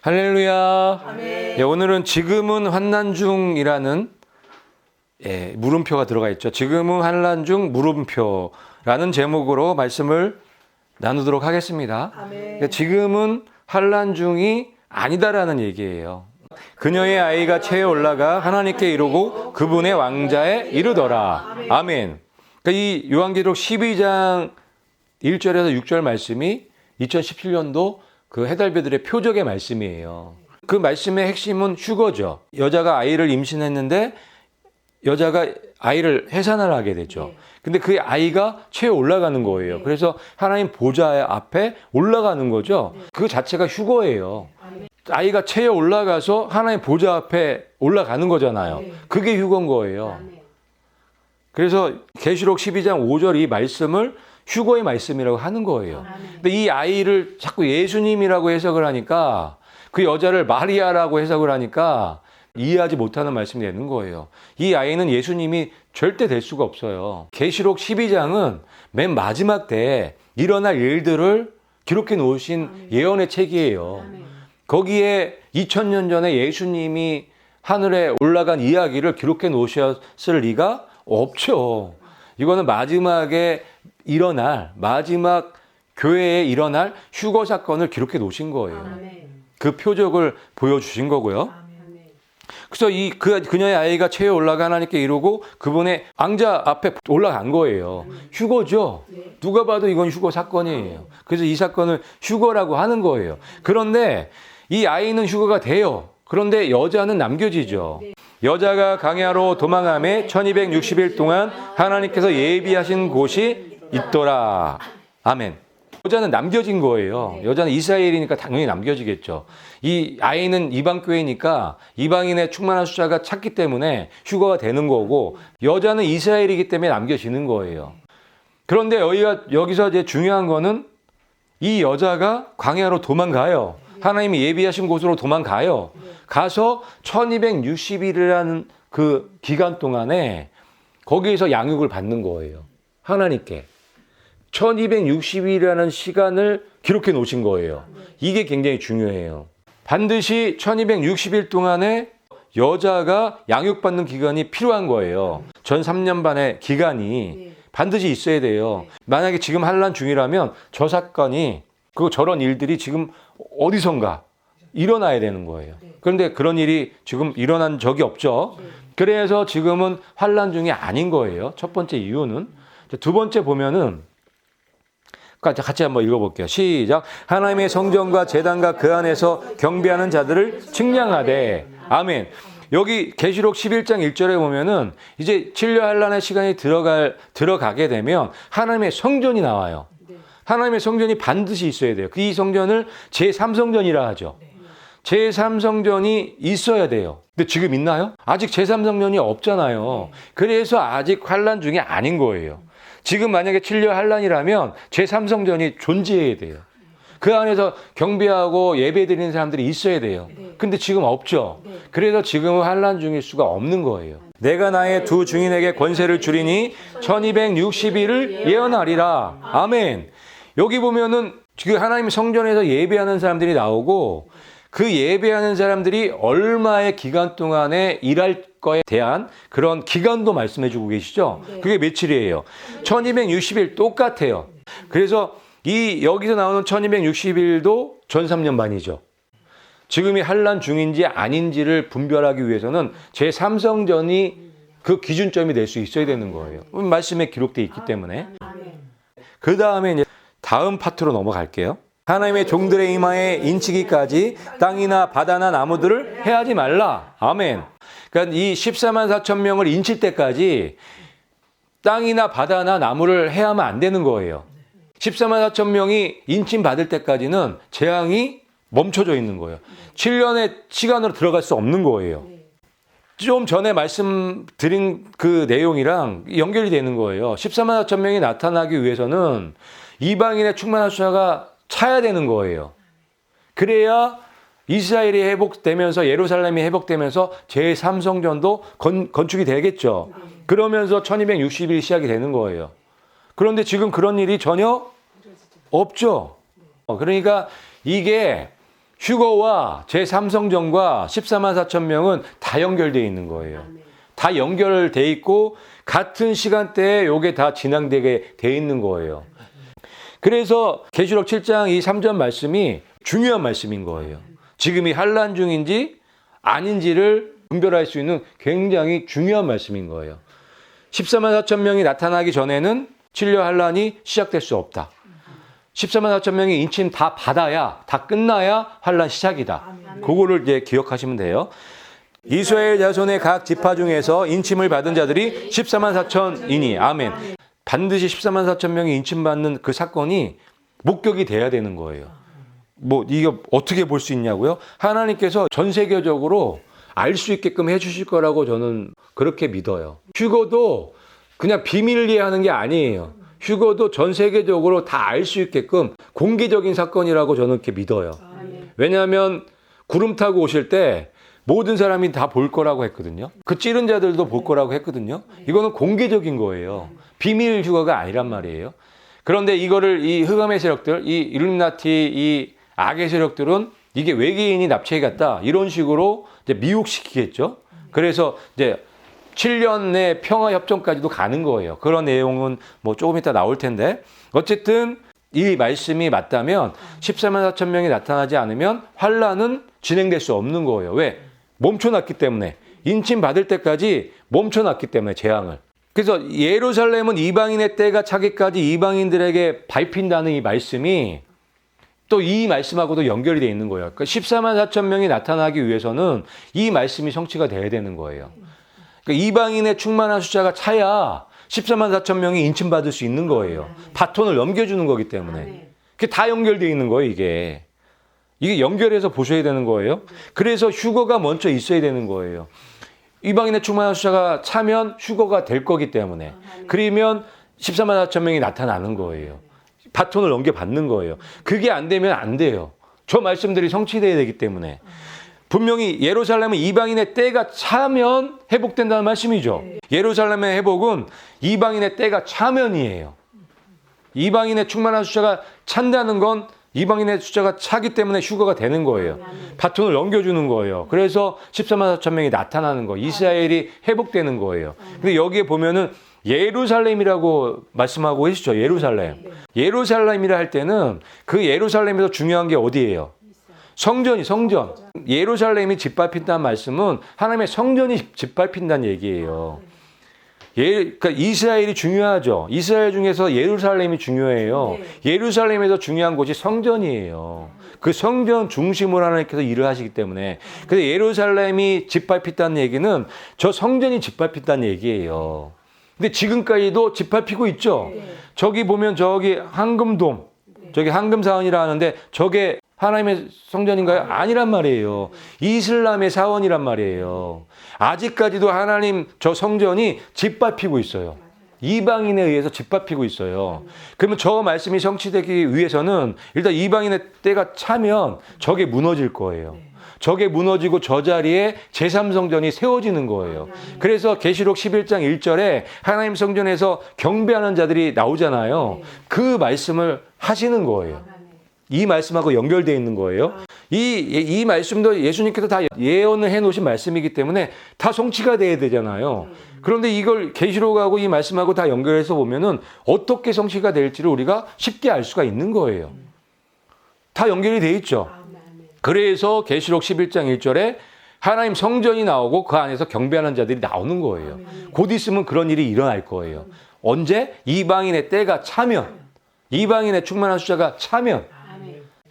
할렐루야. 아멘. 예, 오늘은 지금은 환난 중이라는 물음표가 들어가 있죠. 지금은 환난 중 물음표라는 제목으로 말씀을 나누도록 하겠습니다. 아멘. 지금은 환난 중이 아니다라는 얘기예요. 그녀의 아이가 체에 올라가 하나님께 이르고 그분의 왕자에 이르더라. 아멘. 그러니까 이 요한계시록 12장 1절에서 6절 말씀이 2017년도 그 해달배들의 표적의 말씀이에요. 그 말씀의 핵심은 휴거죠. 여자가 아이를 임신했는데 여자가 아이를 해산을 하게 되죠. 근데 그 아이가 체에 올라가는 거예요. 그래서 하나님 보좌 앞에 올라가는 거죠. 그 자체가 휴거예요. 아이가 체에 올라가서 하나님 보좌 앞에 올라가는 거잖아요. 그게 휴거인 거예요. 그래서 계시록 12장 5절 이 말씀을 휴거의 말씀이라고 하는 거예요. 근데 이 아이를 자꾸 예수님이라고 해석을 하니까 그 여자를 마리아라고 해석을 하니까 이해하지 못하는 말씀이 되는 거예요. 이 아이는 예수님이 절대 될 수가 없어요. 계시록 12장은 맨 마지막 때에 일어날 일들을 기록해 놓으신 예언의 책이에요. 거기에 2000년 전에 예수님이 하늘에 올라간 이야기를 기록해 놓으셨을 리가 없죠. 이거는 마지막에 일어날, 마지막 교회에 일어날 휴거 사건을 기록해 놓으신 거예요. 그 표적을 보여주신 거고요. 그래서 그녀의 아이가 체에 올라가 하나님께 이르고 그분의 왕자 앞에 올라간 거예요. 휴거죠. 누가 봐도 이건 휴거 사건이에요. 그래서 이 사건을 휴거라고 하는 거예요. 그런데 이 아이는 휴거가 돼요. 그런데 여자는 남겨지죠. 여자가 광야로 도망하며 1260일 동안 하나님께서 예비하신 곳이 있더라. 아멘. 여자는 남겨진 거예요. 여자는 이스라엘이니까 당연히 남겨지겠죠. 이 아이는 이방 교회니까 이방인의 충만한 숫자가 찼기 때문에 휴거가 되는 거고 여자는 이스라엘이기 때문에 남겨지는 거예요. 그런데 여기서 이제 중요한 거는 이 여자가 광야로 도망가요. 하나님이 예비하신 곳으로 도망가요. 가서 1260일이라는 그 기간 동안에 거기에서 양육을 받는 거예요. 하나님께. 1260일이라는 시간을 기록해 놓으신 거예요. 이게 굉장히 중요해요. 반드시 1260일 동안에 여자가 양육받는 기간이 필요한 거예요. 전 3년 반의 기간이 반드시 있어야 돼요. 만약에 지금 환난 중이라면 저 사건이 저런 일들이 지금 어디선가 일어나야 되는 거예요. 그런데 그런 일이 지금 일어난 적이 없죠. 그래서 지금은 환난 중이 아닌 거예요. 첫 번째 이유는. 두 번째 보면은 같이 한번 읽어볼게요. 시작. 하나님의 성전과 제단과 그 안에서 경배하는 자들을 측량하되. 아멘. 여기 계시록 11장 1절에 보면은 이제 진료 환난의 시간이 들어가게 되면 하나님의 성전이 나와요. 하나님의 성전이 반드시 있어야 돼요. 이 성전을 제3성전이라 하죠. 제3성전이 있어야 돼요. 근데 지금 있나요? 아직 제3성전이 없잖아요. 그래서 아직 환난 중이 아닌 거예요. 지금 만약에 진료 환난이라면 제3성전이 존재해야 돼요. 그 안에서 경배하고 예배드리는 사람들이 있어야 돼요. 근데 지금 없죠. 그래서 지금은 환난 중일 수가 없는 거예요. 내가 나의 두 증인에게 권세를 주리니 1260일을 예언하리라. 아멘. 여기 보면은 지금 하나님 성전에서 예배하는 사람들이 나오고 그 예배하는 사람들이 얼마의 기간 동안에 일할 거에 대한 그런 기간도 말씀해 주고 계시죠. 그게 며칠이에요? 1260일 똑같아요. 그래서 여기서 나오는 1260일도 전 3년 반이죠. 지금이 환난 중인지 아닌지를 분별하기 위해서는 제3성전이 그 기준점이 될 수 있어야 되는 거예요. 말씀에 기록되어 있기 때문에. 그 다음에 이제 다음 파트로 넘어갈게요. 하나님의 종들의 이마에 인치기까지 땅이나 바다나 나무들을 해하지 말라. 아멘. 그러니까 이 14만 4천 명을 인칠 때까지 땅이나 바다나 나무를 해하면 안 되는 거예요. 14만 4천 명이 인침 받을 때까지는 재앙이 멈춰져 있는 거예요. 7년의 시간으로 들어갈 수 없는 거예요. 좀 전에 말씀드린 그 내용이랑 연결이 되는 거예요. 14만 4천 명이 나타나기 위해서는 이방인의 충만한 숫자가 차야 되는 거예요. 그래야 이스라엘이 회복되면서 예루살렘이 회복되면서 제3성전도 건축이 되겠죠. 그러면서 1260일이 시작이 되는 거예요. 그런데 지금 그런 일이 전혀 없죠. 그러니까 이게 휴거와 제3성전과 14만 4천 명은 다 연결되어 있는 거예요. 다 연결되어 있고 같은 시간대에 이게 다 진행되게 돼 있는 거예요. 그래서 계시록 7장 이 3절 말씀이 중요한 말씀인 거예요. 지금이 환난 중인지 아닌지를 분별할 수 있는 굉장히 중요한 말씀인 거예요. 14만 4천 명이 나타나기 전에는 진료 환난이 시작될 수 없다. 14만 4천 명이 인침 다 받아야, 다 끝나야 환난 시작이다. 그거를 이제 기억하시면 돼요. 이스라엘 자손의 각 지파 중에서 인침을 받은 자들이 14만 4천이니 아멘. 반드시 14만 4천 명이 인침받는 그 사건이 목격이 돼야 되는 거예요. 뭐 이거 어떻게 볼 수 있냐고요? 하나님께서 전 세계적으로 알 수 있게끔 해주실 거라고 저는 그렇게 믿어요. 휴거도 그냥 비밀리에 하는 게 아니에요. 휴거도 전 세계적으로 다 알 수 있게끔 공개적인 사건이라고 저는 이렇게 믿어요. 왜냐하면 구름 타고 오실 때 모든 사람이 다 볼 거라고 했거든요. 그 찌른 자들도 볼 거라고 했거든요. 이거는 공개적인 거예요. 비밀 휴거가 아니란 말이에요. 그런데 이거를 이 흑암의 세력들, 이 일루미나티, 이 악의 세력들은 이게 외계인이 납치해 갔다 이런 식으로 이제 미혹시키겠죠. 그래서 이제 7년 내 평화 협정까지도 가는 거예요. 그런 내용은 뭐 조금 이따 나올 텐데 어쨌든 이 말씀이 맞다면 14만 4천 명이 나타나지 않으면 환란은 진행될 수 없는 거예요. 왜? 멈춰놨기 때문에. 인침 받을 때까지 멈춰놨기 때문에 재앙을. 그래서 예루살렘은 이방인의 때가 차기까지 이방인들에게 밟힌다는 이 말씀이 또 이 말씀하고도 연결이 되어 있는 거예요. 그러니까 14만 4천 명이 나타나기 위해서는 이 말씀이 성취가 돼야 되는 거예요. 그러니까 이방인의 충만한 숫자가 차야 14만 4천 명이 인침받을 수 있는 거예요. 바톤을 넘겨주는 거기 때문에. 그게 다 연결되어 있는 거예요, 이게. 이게 연결해서 보셔야 되는 거예요. 그래서 휴거가 먼저 있어야 되는 거예요. 이방인의 충만한 숫자가 차면 휴거가 될 거기 때문에. 그러면 14만 4천 명이 나타나는 거예요. 바톤을 넘겨받는 거예요. 그게 안 되면 안 돼요. 저 말씀들이 성취돼야 되기 때문에. 분명히 예루살렘은 이방인의 때가 차면 회복된다는 말씀이죠. 예루살렘의 회복은 이방인의 때가 차면이에요. 이방인의 충만한 숫자가 찬다는 건 이방인의 숫자가 차기 때문에 휴거가 되는 거예요. 바톤을 넘겨주는 거예요. 그래서 14만 4천 명이 나타나는 거예요. 이스라엘이 회복되는 거예요. 근데 여기에 보면은 예루살렘이라고 말씀하고 계시죠. 예루살렘. 예루살렘이라 할 때는 그 예루살렘에서 중요한 게 어디예요? 성전이 성전. 예루살렘이 짓밟힌다는 말씀은 하나님의 성전이 짓밟힌다는 얘기예요. 그러니까 이스라엘이 중요하죠. 이스라엘 중에서 예루살렘이 중요해요. 예루살렘에서 중요한 곳이 성전이에요. 그 성전 중심으로 하나님께서 일을 하시기 때문에. 근데 예루살렘이 짓밟힌다는 얘기는 저 성전이 짓밟힌다는 얘기예요. 근데 지금까지도 짓밟히고 있죠. 저기 보면 저기 황금돔, 저기 황금사원이라 하는데 저게 하나님의 성전인가요? 아니란 말이에요. 이슬람의 사원이란 말이에요. 아직까지도 하나님 저 성전이 짓밟히고 있어요. 이방인에 의해서 짓밟히고 있어요. 그러면 저 말씀이 성취되기 위해서는 일단 이방인의 때가 차면 저게 무너질 거예요. 저게 무너지고 저 자리에 제3성전이 세워지는 거예요. 그래서 계시록 11장 1절에 하나님 성전에서 경배하는 자들이 나오잖아요. 그 말씀을 하시는 거예요. 이 말씀하고 연결되어 있는 거예요. 이 말씀도 예수님께서 다 예언을 해놓으신 말씀이기 때문에 다 성취가 돼야 되잖아요. 그런데 이걸 계시록하고 이 말씀하고 다 연결해서 보면은 어떻게 성취가 될지를 우리가 쉽게 알 수가 있는 거예요. 다 연결이 돼 있죠. 그래서 계시록 11장 1절에 하나님 성전이 나오고 그 안에서 경배하는 자들이 나오는 거예요. 곧 있으면 그런 일이 일어날 거예요. 언제? 이방인의 때가 차면, 이방인의 충만한 숫자가 차면.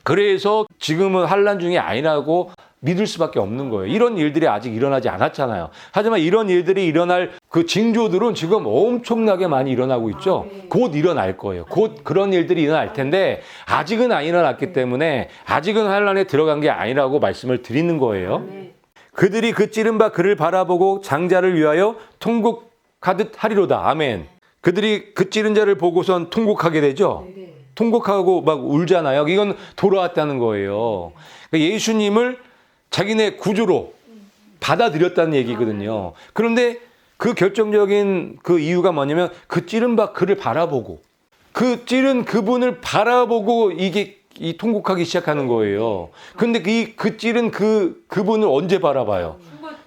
그래서 지금은 환난 중이 아니라고 믿을 수밖에 없는 거예요. 이런 일들이 아직 일어나지 않았잖아요. 하지만 이런 일들이 일어날 그 징조들은 지금 엄청나게 많이 일어나고 있죠. 곧 일어날 거예요. 곧 그런 일들이 일어날 텐데 아직은 안 일어났기 때문에 아직은 환난에 들어간 게 아니라고 말씀을 드리는 거예요. 그들이 그 찌른 바 그를 바라보고 장자를 위하여 통곡하듯 하리로다. 아멘. 그들이 그 찌른 자를 보고선 통곡하게 되죠. 통곡하고 막 울잖아요. 이건 돌아왔다는 거예요. 예수님을 자기네 구주로 받아들였다는 얘기거든요. 그런데 그 결정적인 그 이유가 뭐냐면 그 찌른 바 그를 바라보고 그 찌른 그분을 바라보고 이게 이 통곡하기 시작하는 거예요. 근데 그 찔은 그분을 언제 바라봐요?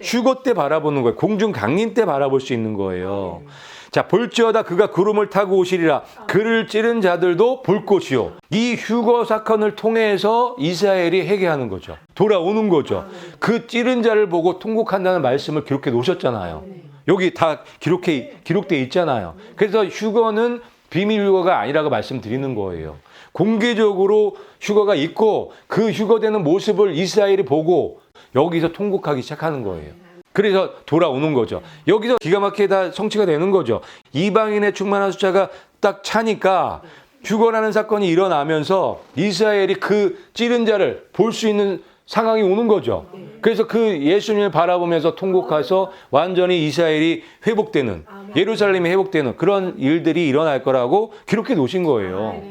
휴거 때 바라보는 거예요. 공중 강림 때 바라볼 수 있는 거예요. 자, 볼지어다 그가 구름을 타고 오시리라. 그를 찌른 자들도 볼 것이요. 이 휴거 사건을 통해서 이스라엘이 회개하는 거죠. 돌아오는 거죠. 그 찌른 자를 보고 통곡한다는 말씀을 기록해 놓으셨잖아요. 여기 다 기록돼 있잖아요. 그래서 휴거는 비밀 휴거가 아니라고 말씀드리는 거예요. 공개적으로 휴거가 있고 그 휴거되는 모습을 이스라엘이 보고 여기서 통곡하기 시작하는 거예요. 그래서 돌아오는 거죠. 여기서 기가 막히게 다 성취가 되는 거죠. 이방인의 충만한 숫자가 딱 차니까 휴거라는 사건이 일어나면서 이스라엘이 그 찌른 자를 볼 수 있는 상황이 오는 거죠. 그래서 그 예수님을 바라보면서 통곡해서 완전히 이스라엘이 회복되는, 예루살렘이 회복되는 그런 일들이 일어날 거라고 기록해 놓으신 거예요.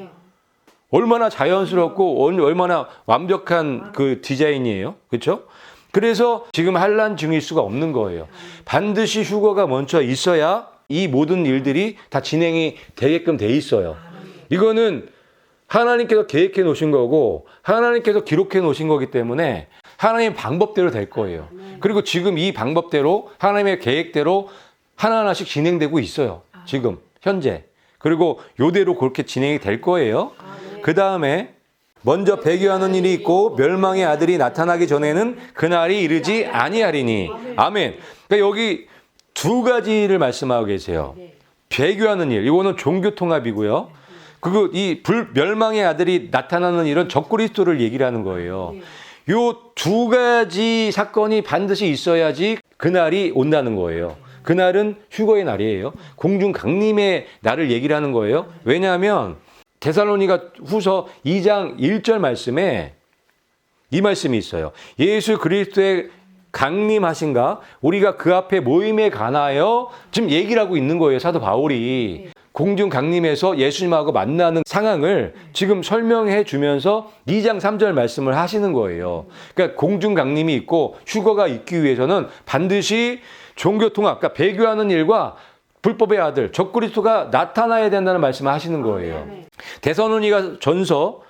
얼마나 자연스럽고 얼마나 완벽한 그 디자인이에요. 그렇죠? 그래서 지금 환난 중일 수가 없는 거예요. 반드시 휴거가 먼저 있어야 이 모든 일들이 다 진행이 되게끔 돼 있어요. 이거는 하나님께서 계획해 놓으신 거고 하나님께서 기록해 놓으신 거기 때문에 하나님의 방법대로 될 거예요. 그리고 지금 이 방법대로 하나님의 계획대로 하나하나씩 진행되고 있어요. 지금 현재. 그리고 요대로 그렇게 진행이 될 거예요. 그 다음에 먼저 배교하는 일이 있고 멸망의 아들이 나타나기 전에는 그날이 이르지 아니하리니. 아멘. 그러니까 여기 두 가지를 말씀하고 계세요. 배교하는 일, 이거는 종교 통합이고요. 그리고 이 멸망의 아들이 나타나는 일은 적그리스도를 얘기를 하는 거예요. 요 두 가지 사건이 반드시 있어야지 그날이 온다는 거예요. 그날은 휴거의 날이에요. 공중 강림의 날을 얘기를 하는 거예요. 왜냐하면 데살로니가 후서 2장 1절 말씀에 이 말씀이 있어요. 예수 그리스도의 강림하신가? 우리가 그 앞에 모임에 관하여 지금 얘기를 하고 있는 거예요. 사도 바울이. 공중 강림에서 예수님하고 만나는 상황을 지금 설명해 주면서 2장 3절 말씀을 하시는 거예요. 그러니까 공중 강림이 있고 휴거가 있기 위해서는 반드시 종교 통합, 그러니까 배교하는 일과 불법의 아들, 적그리스도가 나타나야 된다는 말씀을 하시는 거예요. 데살로니가 전서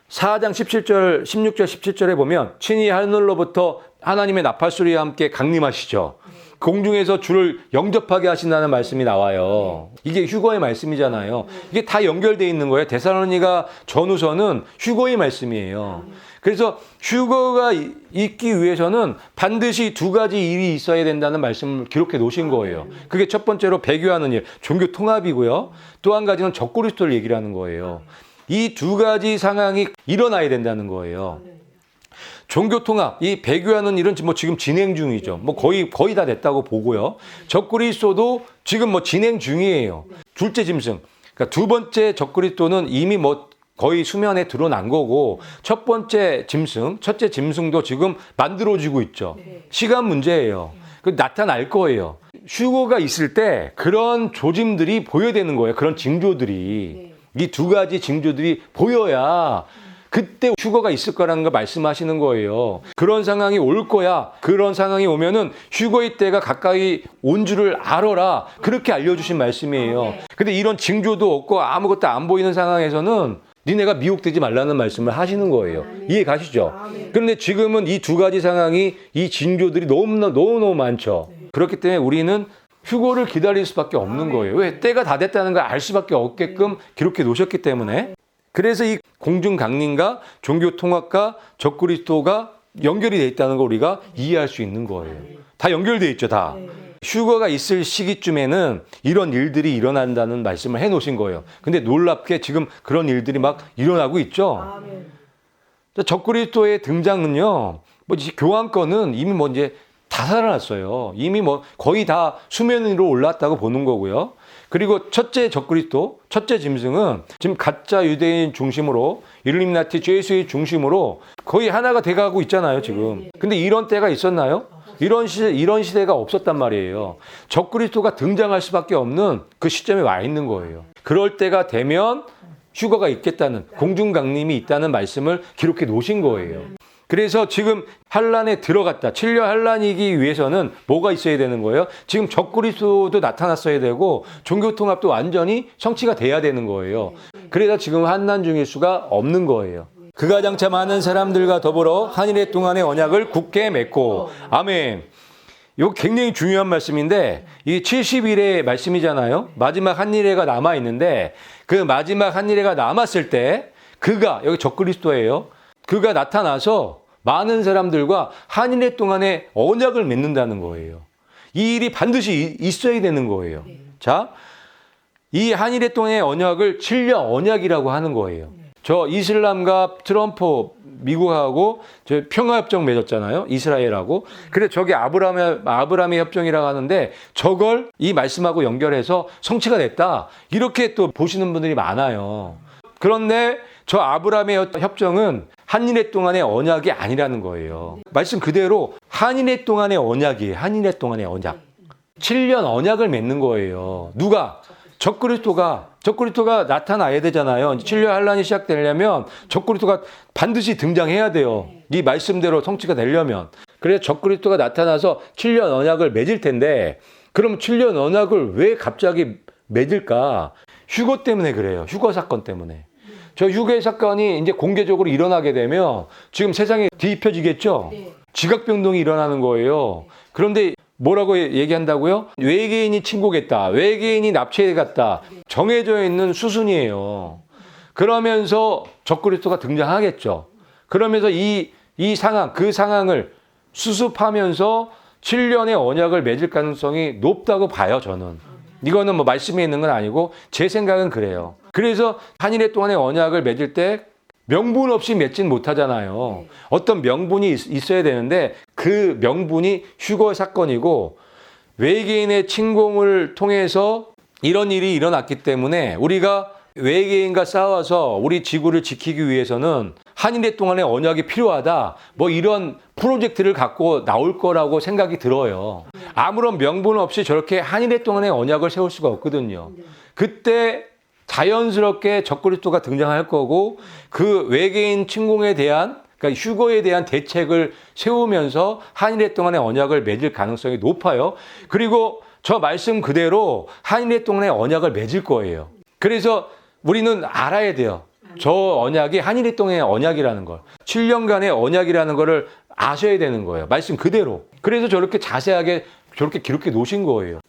4장 17절, 16절, 17절에 보면 친히 하늘로부터 하나님의 나팔소리와 함께 강림하시죠. 공중에서 주를 영접하게 하신다는 말씀이 나와요. 이게 휴거의 말씀이잖아요. 이게 다 연결되어 있는 거예요. 데살로니가 전후서는 휴거의 말씀이에요. 그래서 휴거가 있기 위해서는 반드시 두 가지 일이 있어야 된다는 말씀을 기록해 놓으신 거예요. 그게 첫 번째로 배교하는 일, 종교 통합이고요. 또 한 가지는 적그리스도를 얘기를 하는 거예요. 이 두 가지 상황이 일어나야 거예요. 종교 통합, 이 배교하는 일은 지금 진행 중이죠. 거의 다 됐다고 보고요. 적그리스도도 지금 진행 중이에요. 둘째 짐승. 그러니까 두 번째 적그리스도는 이미 거의 수면에 드러난 거고 첫 번째 짐승, 첫째 짐승도 지금 만들어지고 있죠. 시간 문제예요. 나타날 거예요. 휴거가 있을 때 그런 조짐들이 보여야 되는 거예요. 그런 징조들이. 이 두 가지 징조들이 보여야 그때 휴거가 있을 거라는 거 말씀하시는 거예요. 그런 상황이 올 거야. 그런 상황이 오면은 휴거의 때가 가까이 온 줄을 알아라. 그렇게 알려주신 말씀이에요. 근데 이런 징조도 없고 아무것도 안 보이는 상황에서는 니네가 미혹되지 말라는 말씀을 하시는 거예요. 이해 가시죠? 그런데 지금은 이 두 가지 상황이 이 징조들이 너무너무 많죠. 그렇기 때문에 우리는 휴거를 기다릴 수밖에 없는 거예요. 왜? 때가 다 됐다는 걸 알 수밖에 없게끔 기록해 놓으셨기 때문에. 그래서 이 공중 강림과 종교 통합과 적그리스도가 연결이 돼 있다는 걸 우리가 이해할 수 있는 거예요. 다 연결돼 있죠, 다. 휴거가 있을 시기쯤에는 이런 일들이 일어난다는 말씀을 해 놓으신 거예요. 근데 놀랍게 지금 그런 일들이 막 일어나고 있죠. 적그리스도의 등장은요, 교황권은 이미 이제 다 살아났어요. 이미 거의 다 수면 위로 올랐다고 보는 거고요. 그리고 첫째 적그리스도, 첫째 짐승은 지금 가짜 유대인 중심으로 일루미나티 죄수의 중심으로 거의 하나가 돼가고 있잖아요, 지금. 근데 이런 때가 있었나요? 이런 시대가 없었단 말이에요. 적그리스도가 등장할 수밖에 없는 그 시점에 와 있는 거예요. 그럴 때가 되면 휴거가 있겠다는, 공중 강림이 있다는 말씀을 기록해 놓으신 거예요. 그래서 지금 환란에 들어갔다. 7년 환란이기 위해서는 뭐가 있어야 되는 거예요? 지금 적그리스도도 나타났어야 되고 종교통합도 완전히 성취가 돼야 되는 거예요. 그래서 지금 환난 중일 수가 없는 거예요. 그가 장차 많은 사람들과 더불어 한일의 동안의 언약을 굳게 맺고. 아멘. 이거 굉장히 중요한 말씀인데 이 70일의 말씀이잖아요. 마지막 한일회가 남아 있는데 그 마지막 한일회가 남았을 때 그가 여기 적그리스도예요. 그가 나타나서 많은 사람들과 한일회 동안의 언약을 맺는다는 거예요. 이 일이 반드시 있어야 되는 거예요. 자, 이 한일회 동안의 언약을 7년 언약이라고 하는 거예요. 저 이슬람과 트럼프 미국하고 저 평화협정 맺었잖아요. 이스라엘하고. 그래 저게 아브라함의 협정이라고 하는데 저걸 이 말씀하고 연결해서 성취가 됐다. 이렇게 또 보시는 분들이 많아요. 그런데 저 아브라함의 협정은 한일회 동안의 언약이 아니라는 거예요. 말씀 그대로 한일회 동안의 언약이에요. 한일회 동안의 언약. 7년 언약을 맺는 거예요. 누가? 적그리스도가 나타나야 되잖아요. 7년 환란이 시작되려면 적그리스도가 반드시 등장해야 돼요. 이 말씀대로 성취가 되려면. 그래서 적그리스도가 나타나서 7년 언약을 맺을 텐데 그럼 7년 언약을 왜 갑자기 맺을까? 휴거 때문에 그래요. 휴거 사건 때문에. 저 휴거 사건이 이제 공개적으로 일어나게 되면 지금 세상에 뒤집혀지겠죠? 지각변동이 일어나는 거예요. 그런데 뭐라고 얘기한다고요? 외계인이 침공했다. 외계인이 납치해 갔다. 정해져 있는 수순이에요. 그러면서 적그리스도가 등장하겠죠. 그러면서 이 상황, 그 상황을 수습하면서 7년의 언약을 맺을 가능성이 높다고 봐요, 저는. 이거는 뭐 말씀에 있는 건 아니고 제 생각은 그래요. 그래서 한일회 동안의 언약을 맺을 때 명분 없이 맺진 못하잖아요. 어떤 명분이 있어야 되는데 그 명분이 휴거 사건이고 외계인의 침공을 통해서 이런 일이 일어났기 때문에 우리가 외계인과 싸워서 우리 지구를 지키기 위해서는 한일회 동안의 언약이 필요하다. 뭐 이런 프로젝트를 갖고 나올 거라고 생각이 들어요. 아무런 명분 없이 저렇게 한일회 동안의 언약을 세울 수가 없거든요. 그때 자연스럽게 적그리스도가 등장할 거고 그 외계인 침공에 대한 그러니까 휴거에 대한 대책을 세우면서 한일회 동안의 언약을 맺을 가능성이 높아요. 그리고 저 말씀 그대로 한일회 동안의 언약을 맺을 거예요. 그래서 우리는 알아야 돼요. 저 언약이 한일회 동안의 언약이라는 걸. 7년간의 언약이라는 거를 아셔야 되는 거예요. 말씀 그대로. 그래서 저렇게 자세하게 저렇게 기록해 놓으신 거예요.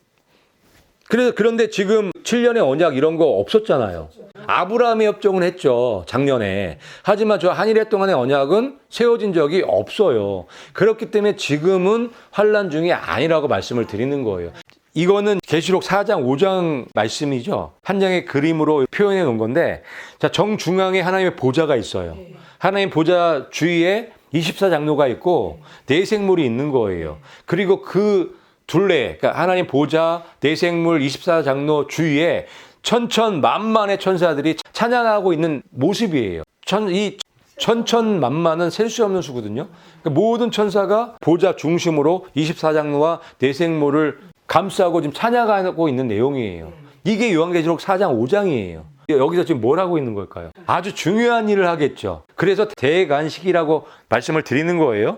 그런데 지금 7년의 언약 이런 거 없었잖아요. 아브라함의 협정은 했죠. 작년에. 하지만 저 한일회 동안의 언약은 세워진 적이 없어요. 그렇기 때문에 지금은 환란 중이 아니라고 말씀을 드리는 거예요. 이거는 계시록 4장, 5장 말씀이죠. 한 장의 그림으로 표현해 놓은 건데 자, 정중앙에 하나님의 보좌가 있어요. 하나님 보좌 주위에 24장로가 있고 내생물이 있는 거예요. 그리고 그 둘레, 그러니까 하나님 보좌, 내생물 24장로 주위에 천천만만의 천사들이 찬양하고 있는 모습이에요. 이 천천만만은 셀 수 없는 수거든요. 그러니까 모든 천사가 보좌 중심으로 24장로와 내생물을 감싸고 지금 찬양하고 있는 내용이에요. 이게 요한계시록 4장, 5장이에요. 여기서 지금 뭘 하고 있는 걸까요? 아주 중요한 일을 하겠죠. 그래서 대관식이라고 말씀을 드리는 거예요.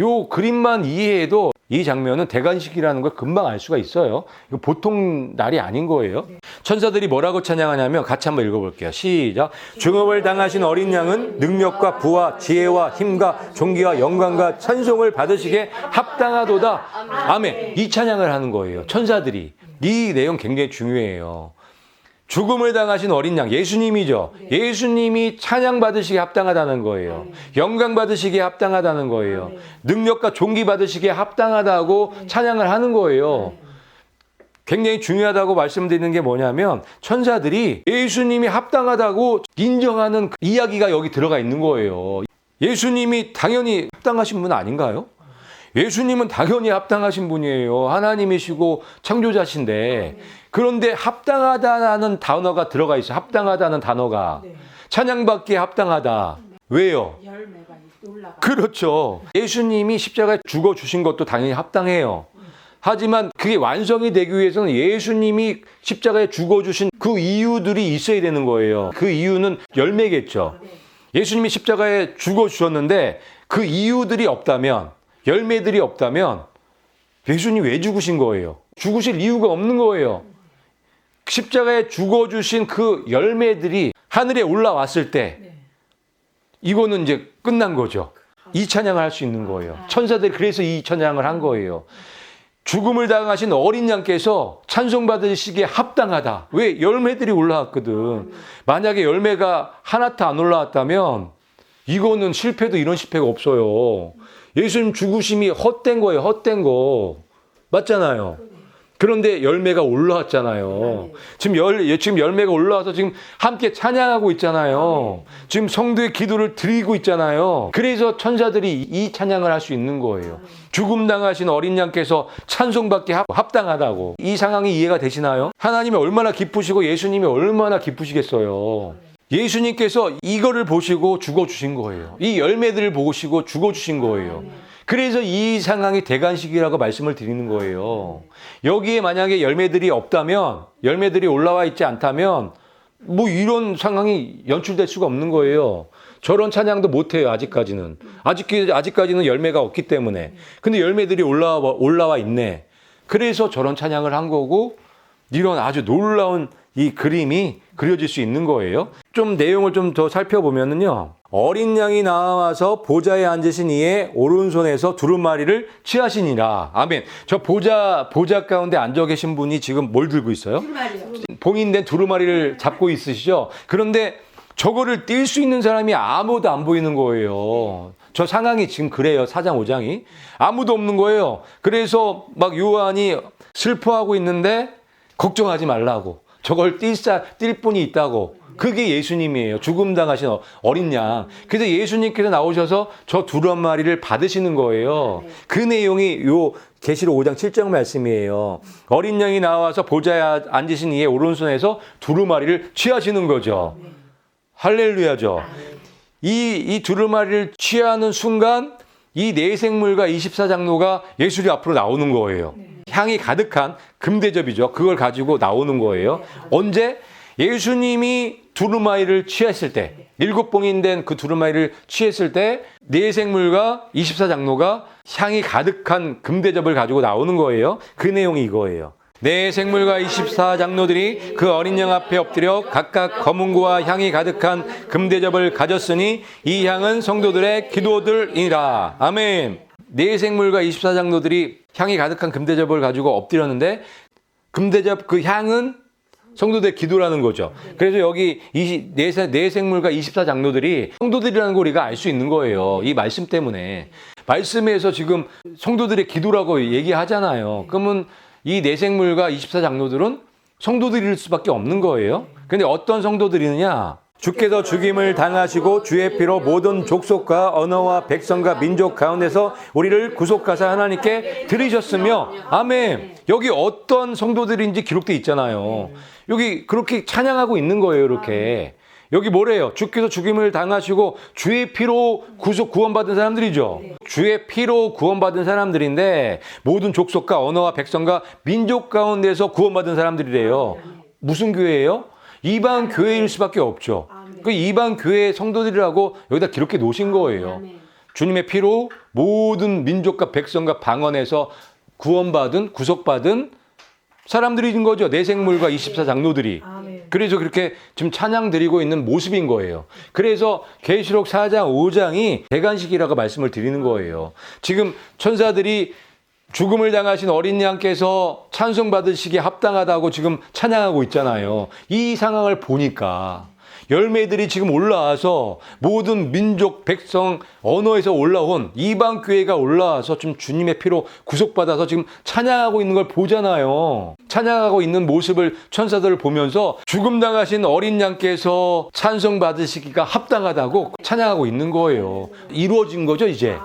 요 그림만 이해해도 이 장면은 대관식이라는 걸 금방 알 수가 있어요. 이거 보통 날이 아닌 거예요. 천사들이 뭐라고 찬양하냐면 같이 한번 읽어볼게요. 시작. 중업을 당하신 어린 양은 능력과 부와 지혜와 힘과 존귀와 영광과 찬송을 받으시기에 합당하도다. 아멘. 이 찬양을 하는 거예요. 천사들이. 이 내용 굉장히 중요해요. 죽음을 당하신 어린 양, 예수님이죠. 예수님이 찬양 받으시기에 합당하다는 거예요. 영광 받으시기에 합당하다는 거예요. 능력과 존귀 받으시기에 합당하다고 찬양을 하는 거예요. 굉장히 중요하다고 말씀드리는 게 뭐냐면 천사들이 예수님이 합당하다고 인정하는 이야기가 여기 들어가 있는 거예요. 예수님이 당연히 합당하신 분 아닌가요? 예수님은 당연히 합당하신 분이에요. 하나님이시고 창조자신데 그런데 합당하다는 단어가 들어가 있어요. 합당하다는 단어가. 찬양받기에 합당하다. 왜요? 그렇죠. 예수님이 십자가에 죽어주신 것도 당연히 합당해요. 하지만 그게 완성이 되기 위해서는 예수님이 십자가에 죽어주신 그 이유들이 있어야 되는 거예요. 그 이유는 열매겠죠. 예수님이 십자가에 죽어주셨는데 그 이유들이 없다면 열매들이 없다면 예수님 왜 죽으신 거예요? 죽으실 이유가 없는 거예요. 십자가에 죽어주신 그 열매들이 하늘에 올라왔을 때 이거는 이제 끝난 거죠. 이 찬양을 할 수 있는 거예요. 천사들이 그래서 이 찬양을 한 거예요. 죽음을 당하신 어린 양께서 찬송받으시기에 합당하다. 왜? 열매들이 올라왔거든. 만약에 열매가 하나도 안 올라왔다면 이거는 실패도 이런 실패가 없어요. 예수님 죽으심이 헛된 거예요. 헛된 거. 맞잖아요. 그런데 열매가 올라왔잖아요. 지금 열매가 올라와서 지금 함께 찬양하고 있잖아요. 지금 성도의 기도를 드리고 있잖아요. 그래서 천사들이 이 찬양을 할 수 있는 거예요. 죽음 당하신 어린 양께서 찬송받기 합당하다고. 이 상황이 이해가 되시나요? 하나님이 얼마나 기쁘시고 예수님이 얼마나 기쁘시겠어요. 예수님께서 이거를 보시고 죽어주신 거예요. 이 열매들을 보시고 죽어주신 거예요. 그래서 이 상황이 대관식이라고 말씀을 드리는 거예요. 여기에 만약에 열매들이 없다면, 열매들이 올라와 있지 않다면 뭐 이런 상황이 연출될 수가 없는 거예요. 저런 찬양도 못해요. 아직까지는. 아직까지는 열매가 없기 때문에. 근데 열매들이 올라와 있네. 그래서 저런 찬양을 한 거고 이런 아주 놀라운 이 그림이 그려질 수 있는 거예요. 좀 내용을 좀 더 살펴보면은요. 어린 양이 나와서 보좌에 앉으신 이의 오른손에서 두루마리를 취하시니라. 아멘. 저 보좌 가운데 앉아 계신 분이 지금 뭘 들고 있어요? 봉인된 두루마리를 잡고 있으시죠? 그런데 저거를 뛸 수 있는 사람이 아무도 안 보이는 거예요. 저 상황이 지금 그래요. 4장 5장이. 아무도 없는 거예요. 그래서 막 요한이 슬퍼하고 있는데 걱정하지 말라고. 저걸 뛸 분이 있다고. 그게 예수님이에요. 죽음 당하신 어린 양. 그래서 예수님께서 나오셔서 저 두루마리를 받으시는 거예요. 그 내용이 요 계시록 5장 7절 말씀이에요. 어린 양이 나와서 보좌에 앉으신 이의 오른손에서 두루마리를 취하시는 거죠. 할렐루야죠. 이 두루마리를 취하는 순간 이 네 생물과 24장로가 예수님 앞으로 나오는 거예요. 향이 가득한 금대접이죠. 그걸 가지고 나오는 거예요. 언제? 예수님이 두루마리를 취했을 때, 7봉인된 그 두루마리를 취했을 때 네 생물과 24장로가 향이 가득한 금대접을 가지고 나오는 거예요. 그 내용이 이거예요. 네 생물과 24장로들이 그 어린 양 앞에 엎드려 각각 검은고와 향이 가득한 금대접을 가졌으니 이 향은 성도들의 기도들이라. 아멘. 네 생물과 24장로들이 향이 가득한 금대접을 가지고 엎드렸는데 금대접 그 향은 성도들의 기도라는 거죠. 그래서 여기 네 생물과 24장로들이 성도들이라는 걸 우리가 알 수 있는 거예요. 이 말씀 때문에. 말씀에서 지금 성도들의 기도라고 얘기하잖아요. 그러면 이 네 생물과 24장로들은 성도들일 수밖에 없는 거예요. 근데 어떤 성도들이느냐? 주께서 죽임을 당하시고 주의 피로 모든 족속과 언어와 백성과 민족 가운데서 우리를 구속하사 하나님께 드리셨으며 아멘. 여기 어떤 성도들인지 기록되어 있잖아요. 여기 그렇게 찬양하고 있는 거예요. 이렇게. 여기 뭐래요? 주께서 죽임을 당하시고 주의 피로 구원받은 사람들이죠. 주의 피로 구원받은 사람들인데 모든 족속과 언어와 백성과 민족 가운데서 구원받은 사람들이래요. 무슨 교회예요? 이방 교회일 수밖에 없죠. 그 이방 교회 성도들이라고 여기다 기록해 놓으신 거예요. 주님의 피로 모든 민족과 백성과 방언에서 구속받은 사람들인 거죠. 네 생물과 24장로들이. 그래서 그렇게 지금 찬양 드리고 있는 모습인 거예요. 그래서 계시록 4장 5장이 대관식이라고 말씀을 드리는 거예요. 지금 천사들이 죽음을 당하신 어린 양께서 찬송 받으시기에 합당하다고 지금 찬양하고 있잖아요. 이 상황을 보니까 열매들이 지금 올라와서 모든 민족, 백성, 언어에서 올라온 이방 교회가 올라와서 지금 주님의 피로 구속받아서 지금 찬양하고 있는 걸 보잖아요. 찬양하고 있는 모습을 천사들을 보면서 죽음 당하신 어린 양께서 찬송 받으시기가 합당하다고 찬양하고 있는 거예요. 이루어진 거죠, 이제.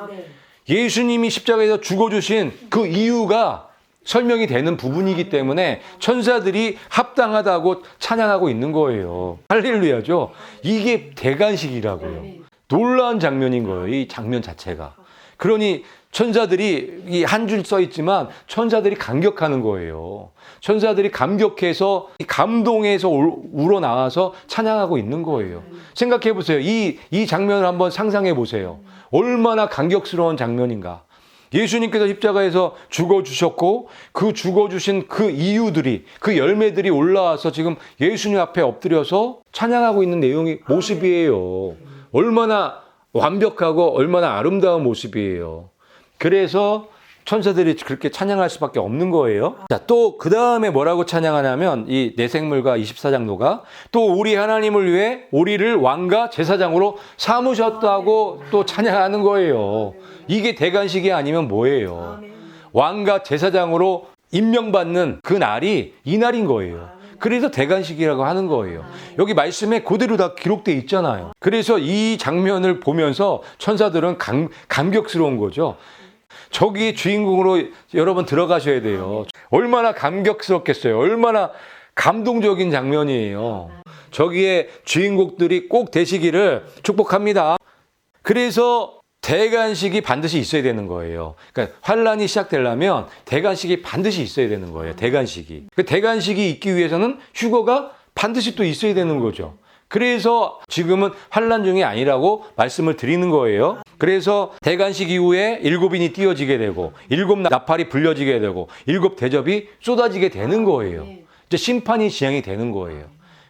예수님이 십자가에서 죽어주신 그 이유가 설명이 되는 부분이기 때문에 천사들이 합당하다고 찬양하고 있는 거예요. 할렐루야죠. 이게 대관식이라고요. 놀라운 장면인 거예요. 이 장면 자체가. 그러니 천사들이 이 한 줄 써 있지만 천사들이 감격하는 거예요. 천사들이 감격해서 감동해서 우러나와서 찬양하고 있는 거예요. 생각해 보세요. 이 장면을 한번 상상해 보세요. 얼마나 감격스러운 장면인가. 예수님께서 십자가에서 죽어주셨고 그 죽어주신 그 이유들이 그 열매들이 올라와서 지금 예수님 앞에 엎드려서 찬양하고 있는 내용이 모습이에요. 얼마나 완벽하고 얼마나 아름다운 모습이에요. 그래서 천사들이 그렇게 찬양할 수밖에 없는 거예요. 자, 또 그 다음에 뭐라고 찬양하냐면 이 내생물과 24장로가 또 우리 하나님을 위해 우리를 왕과 제사장으로 삼으셨다고 또 찬양하는 거예요. 이게 대관식이 아니면 뭐예요? 왕과 제사장으로 임명받는 그 날이 이 날인 거예요. 그래서 대관식이라고 하는 거예요. 여기 말씀에 그대로 다 기록되어 있잖아요. 그래서 이 장면을 보면서 천사들은 감격스러운 거죠. 저기 주인공으로 여러분 들어가셔야 돼요. 얼마나 감격스럽겠어요. 얼마나 감동적인 장면이에요. 저기에 주인공들이 꼭 되시기를 축복합니다. 그래서 대관식이 반드시 있어야 되는 거예요. 그러니까 환란이 시작되려면 대관식이 반드시 있어야 되는 거예요. 대관식이. 그 대관식이 있기 위해서는 휴거가 반드시 또 있어야 되는 거죠. 그래서 지금은 환란 중이 아니라고 말씀을 드리는 거예요. 그래서 대관식 이후에 7인이 띄어지게 되고 7 나팔이 불려지게 되고 7 대접이 쏟아지게 되는 거예요. 이제 심판이 지향이 되는 거예요.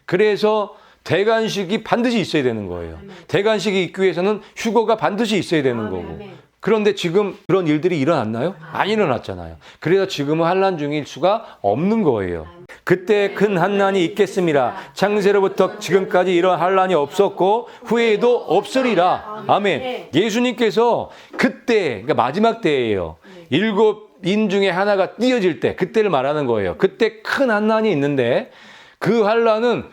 그래서 대관식이 반드시 있어야 되는 거예요. 대관식이 있기 위해서는 휴거가 반드시 있어야 되는 거고. 그런데 지금 그런 일들이 일어났나요? 안 일어났잖아요. 그래서 지금은 환란 중일 수가 없는 거예요. 그때 큰 환난이 있겠습니다. 창세로부터 지금까지 이런 환난이 없었고 후에도 없으리라. 아멘. 예수님께서 그때, 그러니까 마지막 때예요. 7인 중에 하나가 띄어질 때, 그때를 말하는 거예요. 그때 큰 환난이 있는데 그 환난은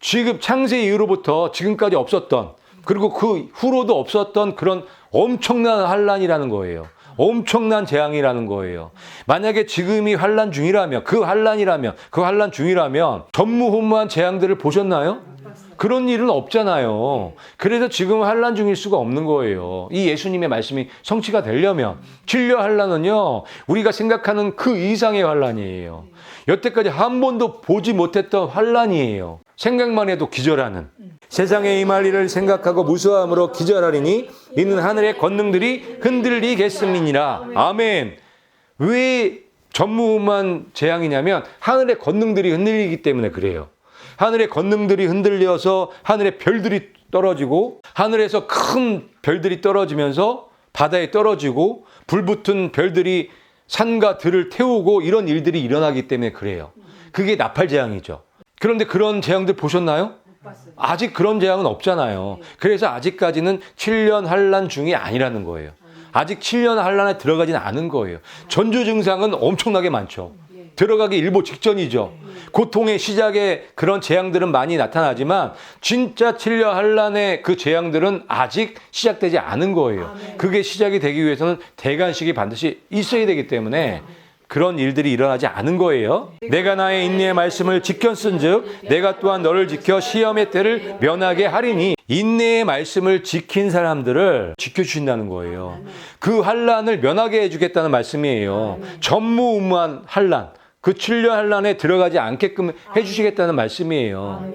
지금 창세 이후로부터 지금까지 없었던, 그리고 그 후로도 없었던 그런 엄청난 환난이라는 거예요. 엄청난 재앙이라는 거예요. 만약에 지금이 환난 중이라면, 그 환난 중이라면 전무후무한 재앙들을 보셨나요? 그런 일은 없잖아요. 그래서 지금 환난 중일 수가 없는 거예요. 이 예수님의 말씀이 성취가 되려면 진려 환난은요, 우리가 생각하는 그 이상의 환난이에요. 여태까지 한 번도 보지 못했던 환난이에요. 생각만 해도 기절하는. 세상에 임할 일을 생각하고 무수함으로 기절하리니 이는 하늘의 권능들이 흔들리겠음이니라. 아멘. 왜 전무후무한 재앙이냐면 하늘의 권능들이 흔들리기 때문에 그래요. 하늘의 권능들이 흔들려서 하늘의 별들이 떨어지고, 하늘에서 큰 별들이 떨어지면서 바다에 떨어지고, 불붙은 별들이 산과 들을 태우고, 이런 일들이 일어나기 때문에 그래요. 그게 나팔 재앙이죠. 그런데 그런 재앙들 보셨나요? 아직 그런 재앙은 없잖아요. 그래서 아직까지는 7년 환난 중이 아니라는 거예요. 아직 7년 환난에 들어가진 않은 거예요. 전조 증상은 엄청나게 많죠. 들어가기 일보 직전이죠. 고통의 시작에 그런 재앙들은 많이 나타나지만 진짜 7년 환난의 그 재앙들은 아직 시작되지 않은 거예요. 그게 시작이 되기 위해서는 대관식이 반드시 있어야 되기 때문에 그런 일들이 일어나지 않은 거예요. 내가 나의 인내의 말씀을 지켰은즉 내가 또한 너를 지켜 시험의 때를 면하게 하리니. 인내의 말씀을 지킨 사람들을 지켜주신다는 거예요. 그 환난을 면하게 해주겠다는 말씀이에요. 전무후무한 환난, 그 7년 환난에 들어가지 않게끔 해주시겠다는 말씀이에요.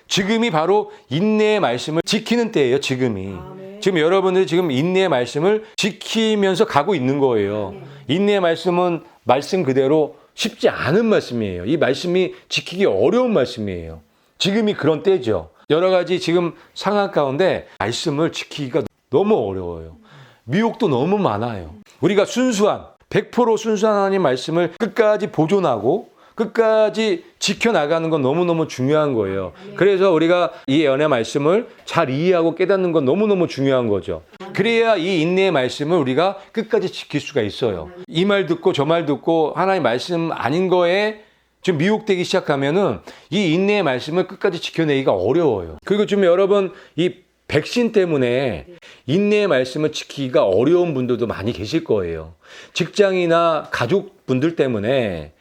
지금이 바로 인내의 말씀을 지키는 때예요. 지금이. 지금 여러분들이 지금 인내의 말씀을 지키면서 가고 있는 거예요. 인내의 말씀은 말씀 그대로 쉽지 않은 말씀이에요. 이 말씀이 지키기 어려운 말씀이에요. 지금이 그런 때죠. 여러 가지 지금 상황 가운데 말씀을 지키기가 너무 어려워요. 미혹도 너무 많아요. 우리가 순수한 100% 순수한 하나님 말씀을 끝까지 보존하고 끝까지 지켜나가는 건 너무너무 중요한 거예요. 그래서 우리가 이 연의 말씀을 잘 이해하고 깨닫는 건 너무너무 중요한 거죠. 그래야 이 인내의 말씀을 우리가 끝까지 지킬 수가 있어요. 이 말 듣고 저 말 듣고 하나님 말씀 아닌 거에 좀 미혹되기 시작하면은 이 인내의 말씀을 끝까지 지켜내기가 어려워요. 그리고 좀 여러분 이 백신 때문에 인내의 말씀을 지키기가 어려운 분들도 많이 계실 거예요. 직장이나 가족분들 때문에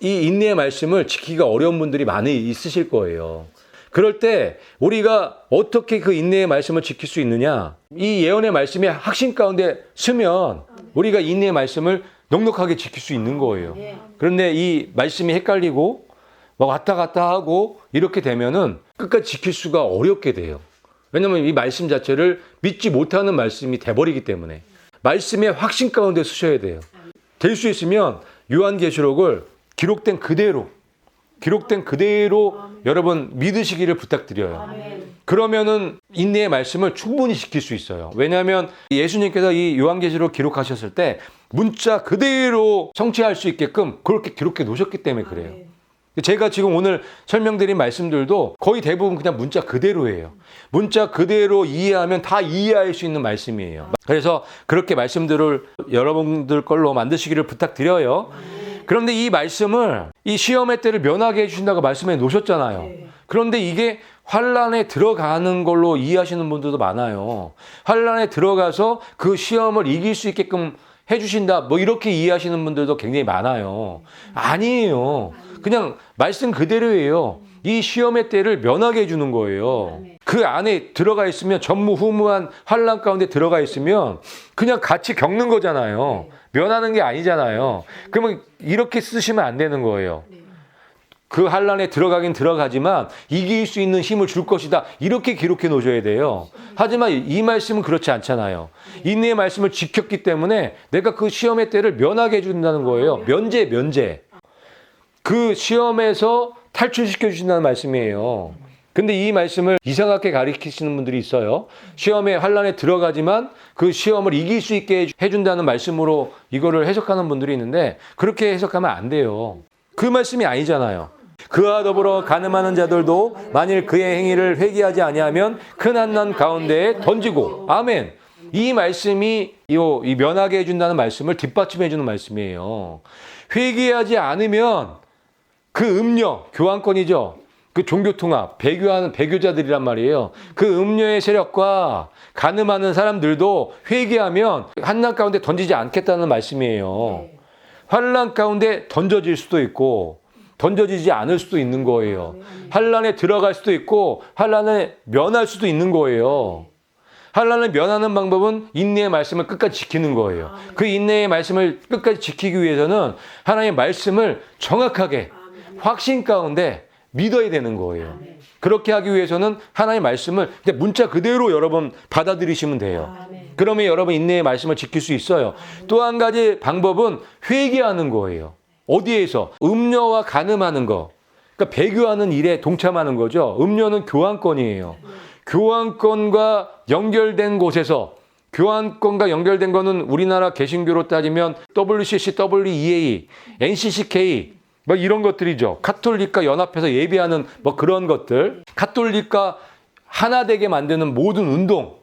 이 인내의 말씀을 지키기가 어려운 분들이 많이 있으실 거예요. 그럴 때 우리가 어떻게 그 인내의 말씀을 지킬 수 있느냐? 이 예언의 말씀이 확신 가운데 서면 우리가 인내의 말씀을 넉넉하게 지킬 수 있는 거예요. 그런데 이 말씀이 헷갈리고 막 왔다 갔다 하고 이렇게 되면은 끝까지 지킬 수가 어렵게 돼요. 왜냐하면 이 말씀 자체를 믿지 못하는 말씀이 돼버리기 때문에 말씀의 확신 가운데 서셔야 돼요. 될 수 있으면 요한계시록을 기록된 그대로 여러분 믿으시기를 부탁드려요. 그러면은 인내의 말씀을 충분히 지킬 수 있어요. 왜냐하면 예수님께서 이 요한계시록 기록하셨을 때 문자 그대로 성취할 수 있게끔 그렇게 기록해 놓으셨기 때문에 그래요. 제가 지금 오늘 설명드린 말씀들도 거의 대부분 그냥 문자 그대로예요. 문자 그대로 이해하면 다 이해할 수 있는 말씀이에요. 그래서 그렇게 말씀들을 여러분들 걸로 만드시기를 부탁드려요. 그런데 이 말씀을 이 시험의 때를 면하게 해주신다고 말씀해 놓으셨잖아요. 그런데 이게 환란에 들어가는 걸로 이해하시는 분들도 많아요. 환란에 들어가서 그 시험을 이길 수 있게끔 해주신다, 뭐 이렇게 이해하시는 분들도 굉장히 많아요. 아니에요. 그냥 말씀 그대로예요. 이 시험의 때를 면하게 해주는 거예요. 그 안에 들어가 있으면, 전무후무한 환란 가운데 들어가 있으면 그냥 같이 겪는 거잖아요. 면하는 게 아니잖아요. 그러면 이렇게 쓰시면 안 되는 거예요. 그 환란에 들어가긴 들어가지만 이길 수 있는 힘을 줄 것이다, 이렇게 기록해 놓으셔야 돼요. 하지만 이 말씀은 그렇지 않잖아요. 인내의 말씀을 지켰기 때문에 내가 그 시험의 때를 면하게 해준다는 거예요. 면제. 그 시험에서 탈출시켜 주신다는 말씀이에요. 근데 이 말씀을 이상하게 가르치시는 분들이 있어요. 시험에 환란에 들어가지만 그 시험을 이길 수 있게 해준다는 말씀으로 이거를 해석하는 분들이 있는데, 그렇게 해석하면 안 돼요. 그 말씀이 아니잖아요. 그와 더불어 간음하는 자들도 만일 그의 행위를 회개하지 아니하면 큰 한난 가운데에 던지고. 아멘. 이 말씀이 이 면하게 해준다는 말씀을 뒷받침해 주는 말씀이에요. 회개하지 않으면 그 음녀, 교환권이죠. 그 종교통합, 배교하는 배교자들이란 말이에요. 그 음녀의 세력과 간음하는 사람들도 회개하면 한난 가운데 던지지 않겠다는 말씀이에요. 환란 가운데 던져질 수도 있고 던져지지 않을 수도 있는 거예요. 환란에 들어갈 수도 있고 환란에 면할 수도 있는 거예요. 환란을 면하는 방법은 인내의 말씀을 끝까지 지키는 거예요. 그 인내의 말씀을 끝까지 지키기 위해서는 하나님의 말씀을 정확하게 확신 가운데 믿어야 되는 거예요. 그렇게 하기 위해서는 하나님의 말씀을 그냥 문자 그대로 여러분 받아들이시면 돼요. 그러면 여러분 인내의 말씀을 지킬 수 있어요. 또 한 가지 방법은 회개하는 거예요. 어디에서? 음녀와 간음하는 거. 그러니까 배교하는 일에 동참하는 거죠. 음녀는 교환권이에요. 교환권과 연결된 곳에서, 교환권과 연결된 거는 우리나라 개신교로 따지면 WCC, WEA, NCCK 뭐 이런 것들이죠. 가톨릭과 연합해서 예배하는 뭐 그런 것들. 가톨릭과 하나 되게 만드는 모든 운동,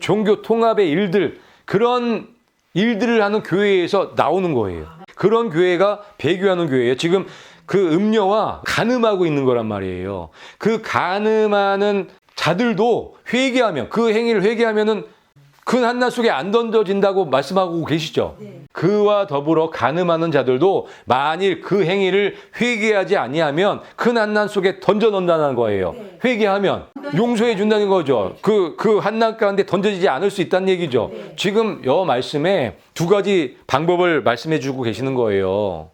종교 통합의 일들, 그런 일들을 하는 교회에서 나오는 거예요. 그런 교회가 배교하는 교회예요. 지금 그 음녀와 간음하고 있는 거란 말이에요. 그 간음하는 자들도 회개하면, 그 행위를 회개하면은 큰 한난 속에 안 던져진다고 말씀하고 계시죠. 그와 더불어 간음하는 자들도 만일 그 행위를 회개하지 아니하면 큰 한난 속에 던져 넣는다는 거예요. 회개하면 용서해 준다는 거죠. 그 한난 가운데 던져지지 않을 수 있다는 얘기죠. 지금 이 말씀에 두 가지 방법을 말씀해 주고 계시는 거예요.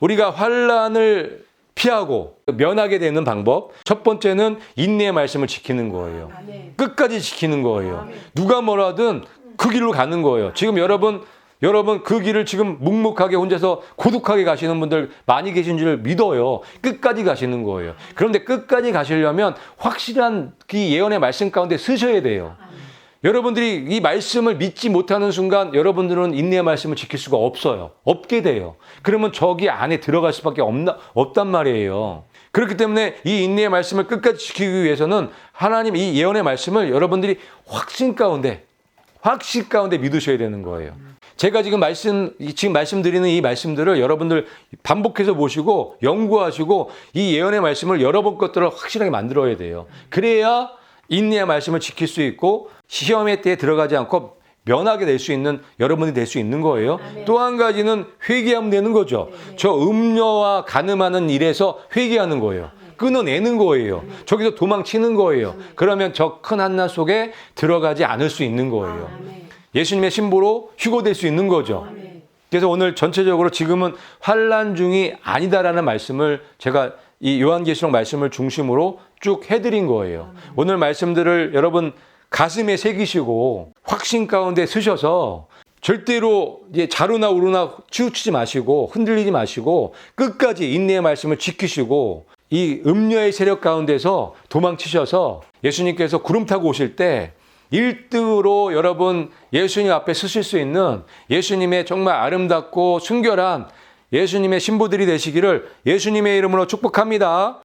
우리가 환란을 피하고 면하게 되는 방법, 첫 번째는 인내의 말씀을 지키는 거예요. 끝까지 지키는 거예요. 누가 뭐라든 그 길로 가는 거예요. 지금 여러분 그 길을 지금 묵묵하게 혼자서 고독하게 가시는 분들 많이 계신 줄 믿어요. 끝까지 가시는 거예요. 그런데 끝까지 가시려면 확실한 그 예언의 말씀 가운데 서셔야 돼요. 여러분들이 이 말씀을 믿지 못하는 순간 여러분들은 인내의 말씀을 지킬 수가 없어요. 없게 돼요. 그러면 저기 안에 들어갈 수밖에 없단 말이에요. 그렇기 때문에 이 인내의 말씀을 끝까지 지키기 위해서는 하나님 이 예언의 말씀을 여러분들이 확신 가운데 믿으셔야 되는 거예요. 제가 지금 말씀드리는 이 말씀들을 여러분들 반복해서 보시고 연구하시고 이 예언의 말씀을 여러분 것들을 확실하게 만들어야 돼요. 그래야 인내의 말씀을 지킬 수 있고 시험의 때에 들어가지 않고 면하게 될 수 있는 여러분이 될 수 있는 거예요. 또 한 가지는 회개하면 되는 거죠. 저 음녀와 간음하는 일에서 회개하는 거예요. 끊어내는 거예요. 저기서 도망치는 거예요. 그러면 저 큰 한난 속에 들어가지 않을 수 있는 거예요. 예수님의 신보로 휴거될 수 있는 거죠. 그래서 오늘 전체적으로 지금은 환난 중이 아니다라는 말씀을 제가 이 요한계시록 말씀을 중심으로 쭉 해드린 거예요. 오늘 말씀들을 여러분 가슴에 새기시고 확신 가운데 쓰셔서 절대로 이제 좌로나 우로나 치우치지 마시고 흔들리지 마시고 끝까지 인내의 말씀을 지키시고 이 음녀의 세력 가운데서 도망치셔서 예수님께서 구름 타고 오실 때 1등으로 여러분 예수님 앞에 서실 수 있는 예수님의 정말 아름답고 순결한 예수님의 신부들이 되시기를 예수님의 이름으로 축복합니다.